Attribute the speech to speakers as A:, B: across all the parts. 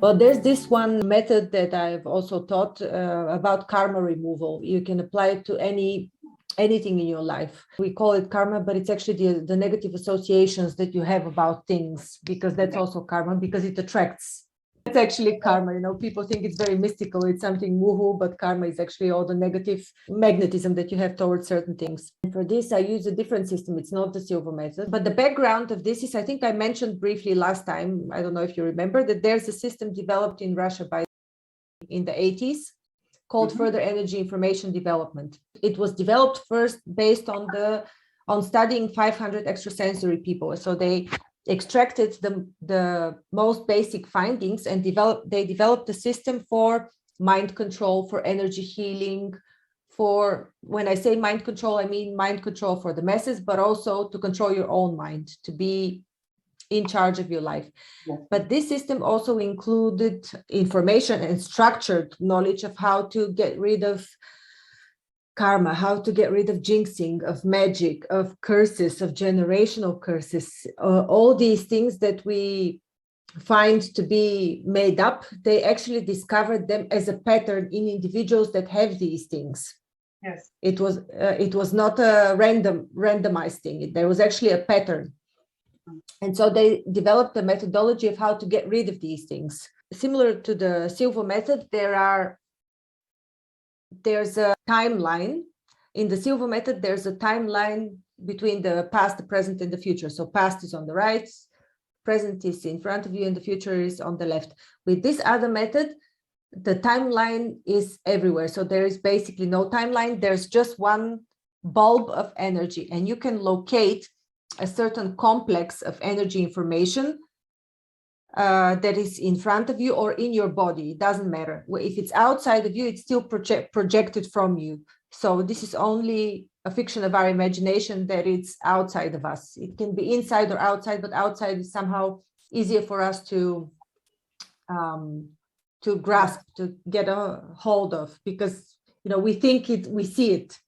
A: Well, there's this one method that I've also taught about karma removal. You can apply it to anything in your life. We call it karma, but it's actually the negative associations that you have about things, because that's also karma, because it attracts. It's actually karma. People think it's very mystical. It's something woohoo, but karma is actually all the negative magnetism that you have towards certain things. And for this, I use a different system. It's not the silver method, but the background of this is, I think I mentioned briefly last time, I don't know if you remember, that there's a system developed in Russia in the 80s called further energy information development. It was developed first based on studying 500 extrasensory people. So they extracted the most basic findings and they developed a system for mind control, for energy healing, when I say mind control, I mean mind control for the masses, but also to control your own mind, to be in charge of your life. Yeah. But this system also included information and structured knowledge of how to get rid of karma, how to get rid of jinxing, of magic, of curses, of generational curses, all these things that we find to be made up. They actually discovered them as a pattern in individuals that have these things. Yes, it was not a randomized thing. There was actually a pattern, and so they developed a methodology of how to get rid of these things. Similar to the silver method, there's a timeline. In the silver method, there's a timeline between the past, the present, and the future. So past is on the right, present is in front of you, and the future is on the left. With this other method, the timeline is everywhere. So there is basically no timeline. There's just one bulb of energy, and you can locate a certain complex of energy information that is in front of you or in your body. It doesn't matter. If it's outside of you, it's still projected from you. So this is only a fiction of our imagination that it's outside of us. It can be inside or outside, but outside is somehow easier for us to grasp, to get a hold of, because we think it, we see it.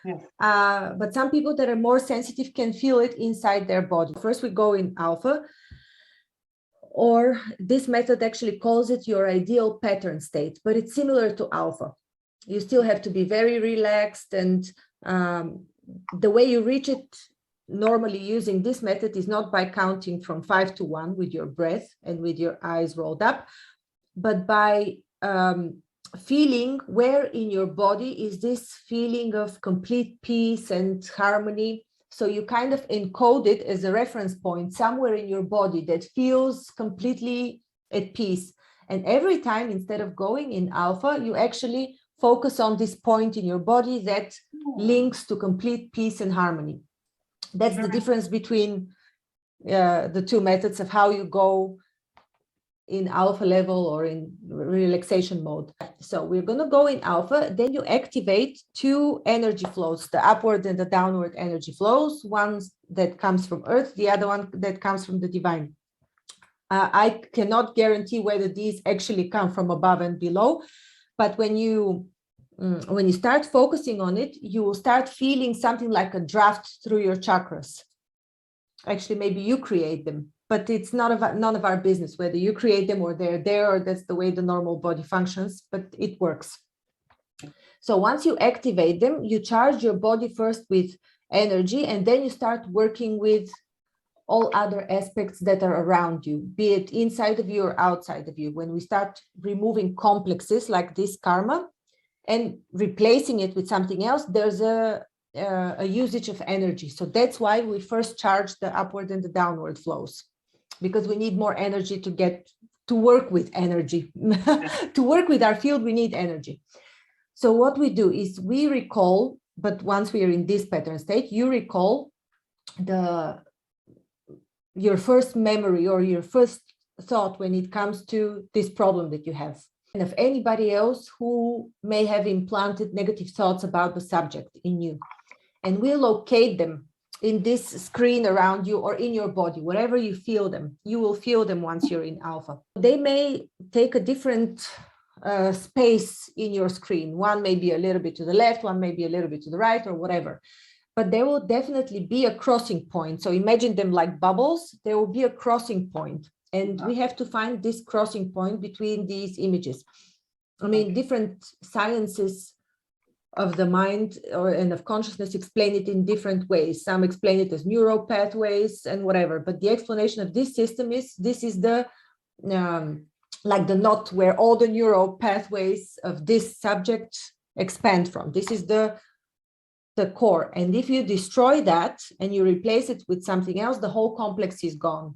A: Yes. But some people that are more sensitive can feel it inside their body. First, we go in alpha, or this method actually calls it your ideal pattern state, but it's similar to alpha. You still have to be very relaxed, and the way you reach it normally using this method is not by counting from 5 to 1 with your breath and with your eyes rolled up, but by feeling where in your body is this feeling of complete peace and harmony. So you kind of encode it as a reference point somewhere in your body that feels completely at peace. And every time, instead of going in alpha, you actually focus on this point in your body that links to complete peace and harmony. That's the difference between the two methods of how you go in alpha level or in relaxation mode. So we're going to go in alpha, then you activate 2 energy flows, the upward and the downward energy flows, one that comes from earth, the other one that comes from the divine. I cannot guarantee whether these actually come from above and below, but when you start focusing on it, you will start feeling something like a draft through your chakras. Actually, maybe you create them, but it's none of our business whether you create them or they're there, or that's the way the normal body functions, but it works. So once you activate them, you charge your body first with energy, and then you start working with all other aspects that are around you, be it inside of you or outside of you. When we start removing complexes like this karma and replacing it with something else, there's a usage of energy. So that's why we first charge the upward and the downward flows, because we need more energy to work with energy. To work with our field, we need energy. So what we do is we recall, but once we are in this pattern state, you recall your first memory or your first thought when it comes to this problem that you have, and of anybody else who may have implanted negative thoughts about the subject in you. And we'll locate them in this screen around you or in your body, wherever you feel them. You will feel them once you're in alpha. They may take a different space in your screen. One may be a little bit to the left, one may be a little bit to the right, or whatever. But there will definitely be a crossing point. So imagine them like bubbles. There will be a crossing point. And we have to find this crossing point between these images. I mean, different sciences of the mind and of consciousness explain it in different ways. Some explain it as neural pathways and whatever, but the explanation of this system is this is the like the knot where all the neural pathways of this subject expand from. This is the core. And if you destroy that and you replace it with something else, the whole complex is gone.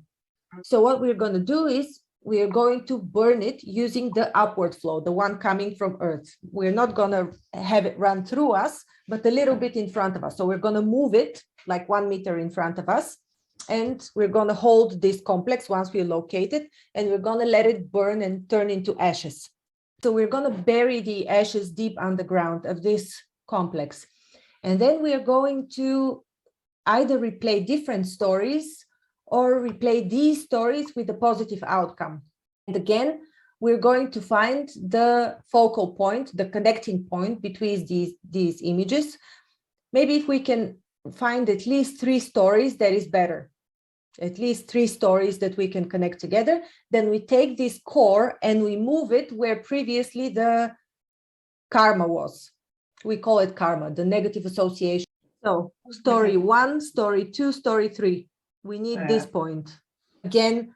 A: So what we're going to do is we are going to burn it using the upward flow, the one coming from Earth. We're not going to have it run through us, but a little bit in front of us. So we're going to move it like 1 meter in front of us. And we're going to hold this complex once we locate it, and we're going to let it burn and turn into ashes. So we're going to bury the ashes deep underground of this complex. And then we are going to either replay different stories or replay these stories with a positive outcome. And again, we're going to find the focal point, the connecting point between these images. Maybe if we can find at least 3 stories, that is better. At least 3 stories that we can connect together. Then we take this core and we move it where previously the karma was. We call it karma, the negative association. So story 1, story 2, story 3. We need this point. Again,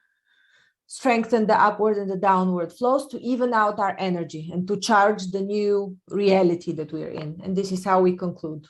A: strengthen the upward and the downward flows to even out our energy and to charge the new reality that we're in. And this is how we conclude.